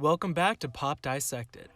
Welcome back to Pop Dissected.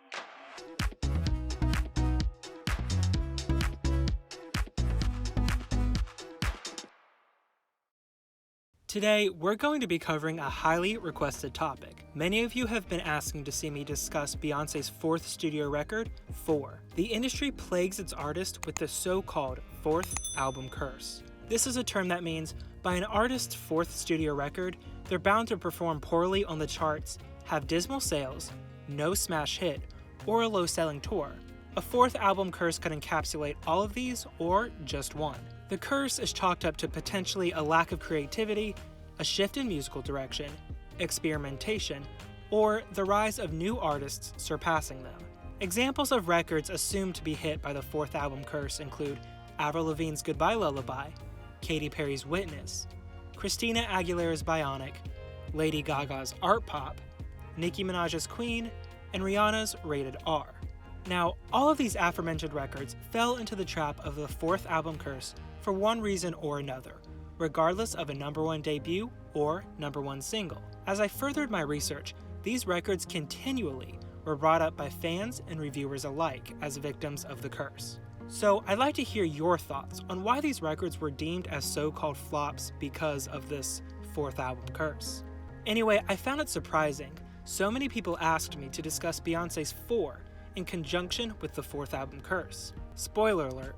Today, we're going to be covering a highly requested topic. Many of you have been asking to see me discuss Beyoncé's fourth studio record, 4. The industry plagues its artist with the so-called fourth album curse. This is a term that means, by an artist's fourth studio record, they're bound to perform poorly on the charts, have dismal sales, no smash hit, or a low-selling tour. A fourth album curse could encapsulate all of these, or just one. The curse is chalked up to potentially a lack of creativity, a shift in musical direction, experimentation, or the rise of new artists surpassing them. Examples of records assumed to be hit by the fourth album curse include Avril Lavigne's Goodbye Lullaby, Katy Perry's Witness, Christina Aguilera's Bionic, Lady Gaga's Art Pop, Nicki Minaj's Queen, and Rihanna's Rated R. Now, all of these aforementioned records fell into the trap of the fourth album curse for one reason or another, regardless of a number one debut or number one single. As I furthered my research, these records continually were brought up by fans and reviewers alike as victims of the curse. So I'd like to hear your thoughts on why these records were deemed as so-called flops because of this fourth album curse. Anyway, I found it surprising. So many people asked me to discuss Beyoncé's 4 in conjunction with the fourth album curse. Spoiler alert,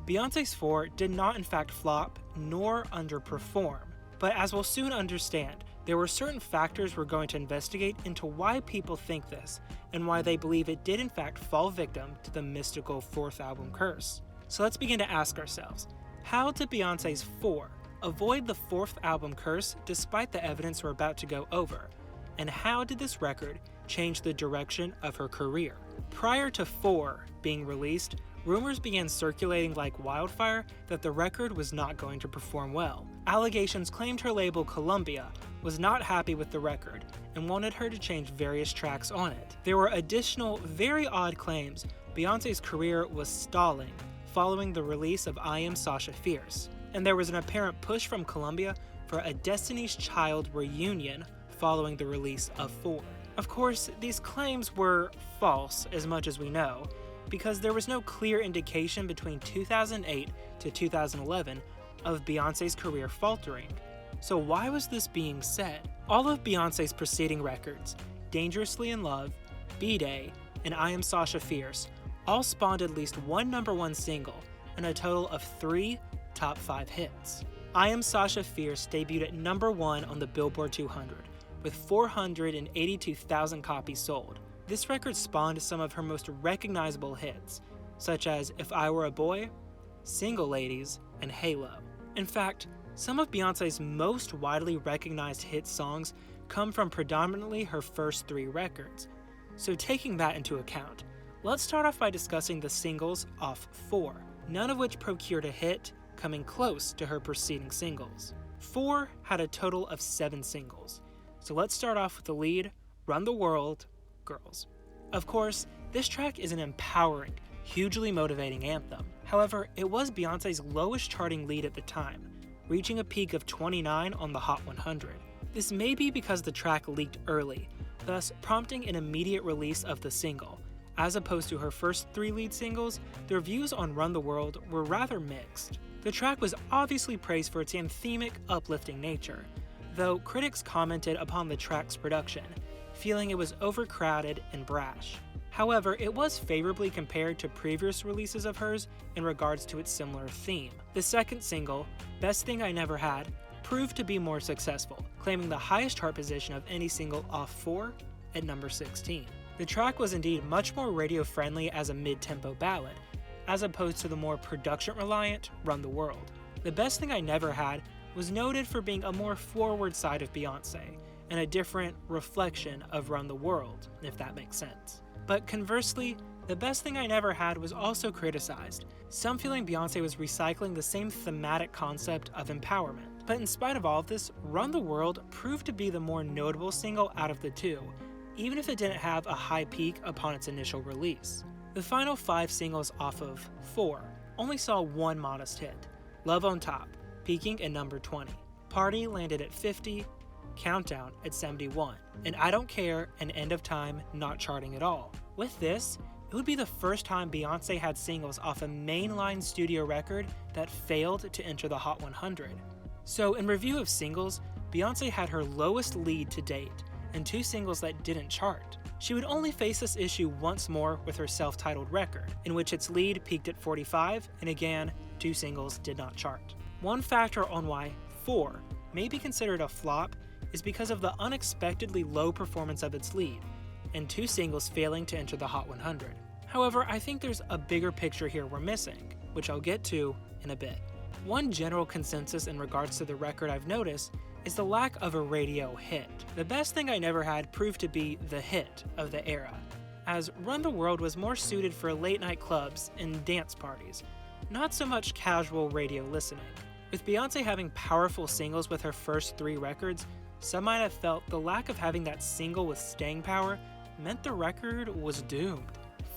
Beyoncé's 4 did not in fact flop nor underperform, but as we'll soon understand, there were certain factors we're going to investigate into why people think this and why they believe it did in fact fall victim to the mystical fourth album curse. So let's begin to ask ourselves, how did Beyoncé's 4 avoid the fourth album curse despite the evidence we're about to go over? And how did this record change the direction of her career? Prior to 4 being released, rumors began circulating like wildfire that the record was not going to perform well. Allegations claimed her label Columbia was not happy with the record and wanted her to change various tracks on it. There were additional, very odd claims Beyoncé's career was stalling following the release of I Am Sasha Fierce, and there was an apparent push from Columbia for a Destiny's Child reunion following the release of 4. Of course, these claims were false as much as we know, because there was no clear indication between 2008 to 2011 of Beyoncé's career faltering. So why was this being said? All of Beyoncé's preceding records, Dangerously in Love, B-Day, and I Am Sasha Fierce, all spawned at least one number one single and a total of 3 top 5 hits. I Am Sasha Fierce debuted at number 1 on the Billboard 200, with 482,000 copies sold. This record spawned some of her most recognizable hits, such as If I Were a Boy, Single Ladies, and Halo. In fact, some of Beyoncé's most widely recognized hit songs come from predominantly her first 3 records. So taking that into account, let's start off by discussing the singles off 4, none of which procured a hit, coming close to her preceding singles. 4 had a total of 7 singles. So let's start off with the lead, Run the World, Girls. Of course, this track is an empowering, hugely motivating anthem. However, it was Beyoncé's lowest charting lead at the time, reaching a peak of 29 on the Hot 100. This may be because the track leaked early, thus prompting an immediate release of the single. As opposed to her first 3 lead singles, the reviews on Run the World were rather mixed. The track was obviously praised for its anthemic, uplifting nature, though critics commented upon the track's production, feeling it was overcrowded and brash. However, it was favorably compared to previous releases of hers in regards to its similar theme. The second single, Best Thing I Never Had, proved to be more successful, claiming the highest chart position of any single off 4 at number 16. The track was indeed much more radio-friendly as a mid-tempo ballad, as opposed to the more production-reliant Run the World. The Best Thing I Never Had was noted for being a more forward side of Beyoncé, and a different reflection of Run the World, if that makes sense. But conversely, The Best Thing I Never Had was also criticized, some feeling Beyoncé was recycling the same thematic concept of empowerment. But in spite of all of this, Run the World proved to be the more notable single out of the 2, even if it didn't have a high peak upon its initial release. The final 5 singles off of 4 only saw one modest hit, Love on Top, peaking at number 20. Party landed at 50, Countdown at 71, and I Don't Care and End of Time not charting at all. With this, it would be the first time Beyonce had singles off a mainline studio record that failed to enter the Hot 100. So in review of singles, Beyonce had her lowest lead to date, and 2 singles that didn't chart. She would only face this issue once more with her self-titled record, in which its lead peaked at 45, and again, 2 singles did not chart. One factor on why 4 may be considered a flop is because of the unexpectedly low performance of its lead, and 2 singles failing to enter the Hot 100. However, I think there's a bigger picture here we're missing, which I'll get to in a bit. One general consensus in regards to the record I've noticed is the lack of a radio hit. The Best Thing I Never Had proved to be the hit of the era, as Run the World was more suited for late night clubs and dance parties, not so much casual radio listening. With Beyonce having powerful singles with her first 3 records, some might have felt the lack of having that single with staying power meant the record was doomed.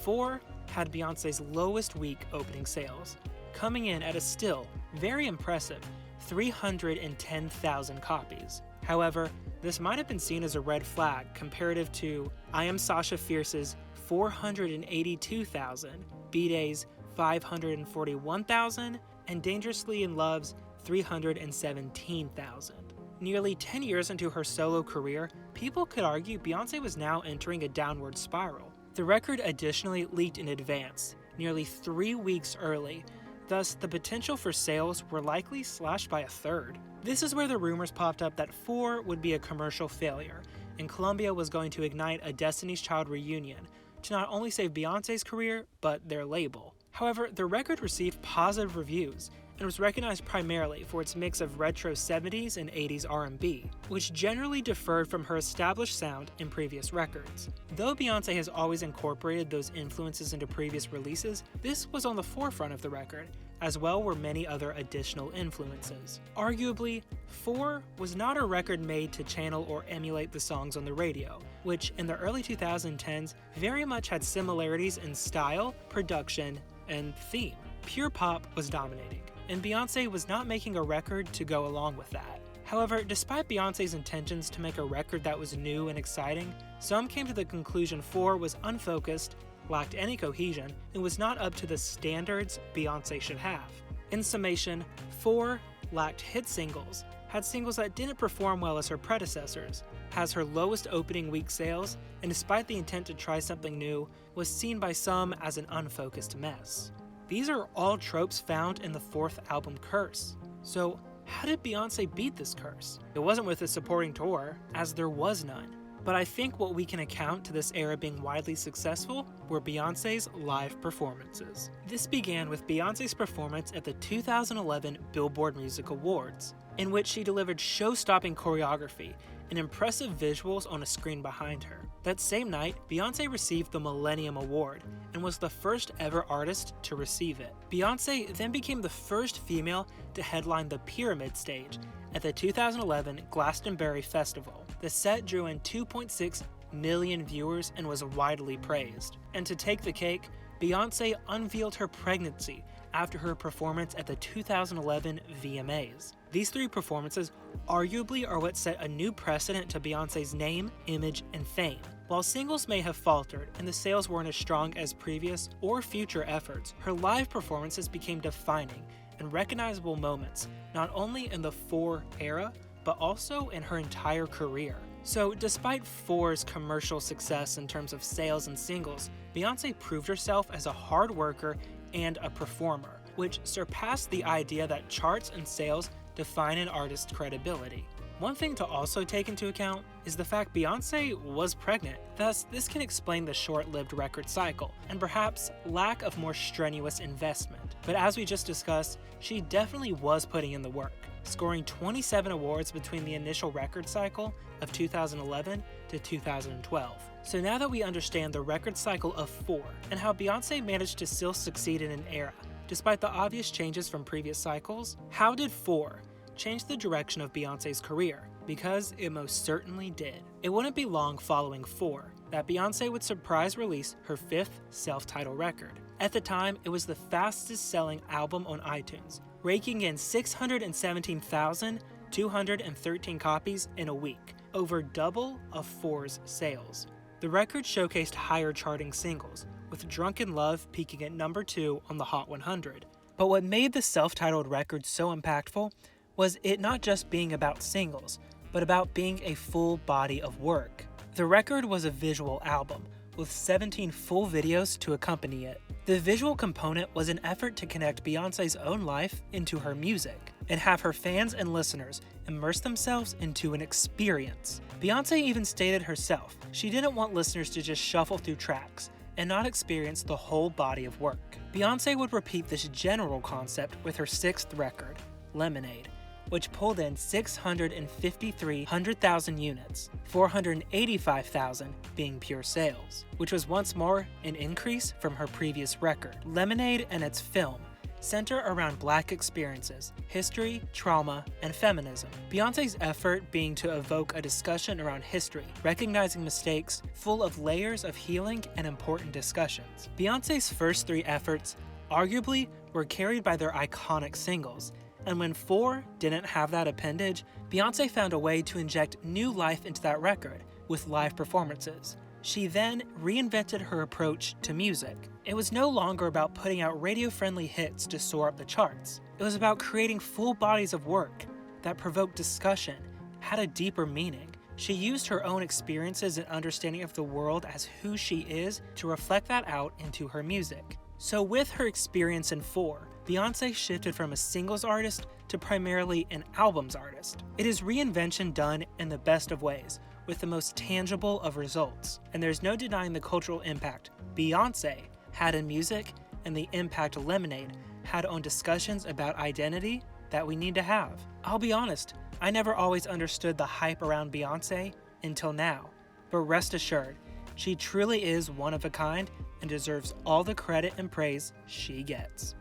4 had Beyonce's lowest week opening sales, coming in at a still very impressive 310,000 copies. However, this might have been seen as a red flag comparative to I Am Sasha Fierce's 482,000, B-Day's 541,000, and Dangerously in Love's 317,000. Nearly 10 years into her solo career, people could argue Beyonce was now entering a downward spiral. The record additionally leaked in advance, nearly 3 weeks early, thus the potential for sales were likely slashed by a third. This is where the rumors popped up that 4 would be a commercial failure, and Columbia was going to ignite a Destiny's Child reunion to not only save Beyonce's career, but their label. However, the record received positive reviews, and was recognized primarily for its mix of retro 70s and 80s R&B, which generally differed from her established sound in previous records. Though Beyonce has always incorporated those influences into previous releases, this was on the forefront of the record, as well were many other additional influences. Arguably, 4 was not a record made to channel or emulate the songs on the radio, which in the early 2010s very much had similarities in style, production, and theme. Pure pop was dominating, and Beyonce was not making a record to go along with that. However, despite Beyonce's intentions to make a record that was new and exciting, some came to the conclusion 4 was unfocused, lacked any cohesion, and was not up to the standards Beyonce should have. In summation, 4 lacked hit singles, had singles that didn't perform well as her predecessors, has her lowest opening week sales, and despite the intent to try something new, was seen by some as an unfocused mess. These are all tropes found in the 4th album Curse. So how did Beyonce beat this curse? It wasn't with a supporting tour, as there was none. But I think what we can account to this era being widely successful were Beyonce's live performances. This began with Beyonce's performance at the 2011 Billboard Music Awards, in which she delivered show-stopping choreography and impressive visuals on a screen behind her. That same night, Beyonce received the Millennium Award and was the first ever artist to receive it. Beyonce then became the first female to headline the Pyramid stage at the 2011 Glastonbury Festival. The set drew in 2.6 million viewers and was widely praised. And to take the cake, Beyonce unveiled her pregnancy after her performance at the 2011 VMAs. These 3 performances arguably are what set a new precedent to Beyonce's name, image, and fame. While singles may have faltered and the sales weren't as strong as previous or future efforts, her live performances became defining and recognizable moments, not only in the 4 era, but also in her entire career. So despite 4's commercial success in terms of sales and singles, Beyonce proved herself as a hard worker and a performer, which surpassed the idea that charts and sales define an artist's credibility. One thing to also take into account is the fact Beyonce was pregnant, thus this can explain the short-lived record cycle, and perhaps lack of more strenuous investment. But as we just discussed, she definitely was putting in the work, scoring 27 awards between the initial record cycle of 2011 to 2012. So now that we understand the record cycle of 4 and how Beyonce managed to still succeed in an era, despite the obvious changes from previous cycles, how did 4 change the direction of Beyonce's career? Because it most certainly did. It wouldn't be long following 4 that Beyonce would surprise release her 5th self-titled record. At the time, it was the fastest selling album on iTunes, raking in 617,000 213 copies in a week, over double of 4's sales. The record showcased higher charting singles, with Drunken Love peaking at number 2 on the Hot 100. But what made the self-titled record so impactful was it not just being about singles, but about being a full body of work. The record was a visual album, with 17 full videos to accompany it. The visual component was an effort to connect Beyoncé's own life into her music, and have her fans and listeners immerse themselves into an experience. Beyoncé even stated herself she didn't want listeners to just shuffle through tracks and not experience the whole body of work. Beyoncé would repeat this general concept with her 6th record, Lemonade, which pulled in 653,000 units, 485,000 being pure sales, which was once more an increase from her previous record. Lemonade and its film center around Black experiences, history, trauma, and feminism. Beyoncé's effort being to evoke a discussion around history, recognizing mistakes, full of layers of healing and important discussions. Beyoncé's first 3 efforts arguably were carried by their iconic singles, and when 4 didn't have that appendage, Beyoncé found a way to inject new life into that record with live performances. She then reinvented her approach to music. It was no longer about putting out radio-friendly hits to soar up the charts. It was about creating full bodies of work that provoked discussion, had a deeper meaning. She used her own experiences and understanding of the world as who she is to reflect that out into her music. So with her experience in 4, Beyoncé shifted from a singles artist to primarily an albums artist. It is reinvention done in the best of ways, with the most tangible of results. And there's no denying the cultural impact Beyoncé had in music and the impact Lemonade had on discussions about identity that we need to have. I'll be honest, I never always understood the hype around Beyoncé until now. But rest assured, she truly is one of a kind and deserves all the credit and praise she gets.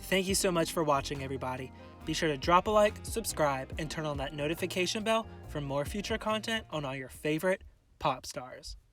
Thank you so much for watching, everybody. Be sure to drop a like, subscribe, and turn on that notification bell for more future content on all your favorite pop stars.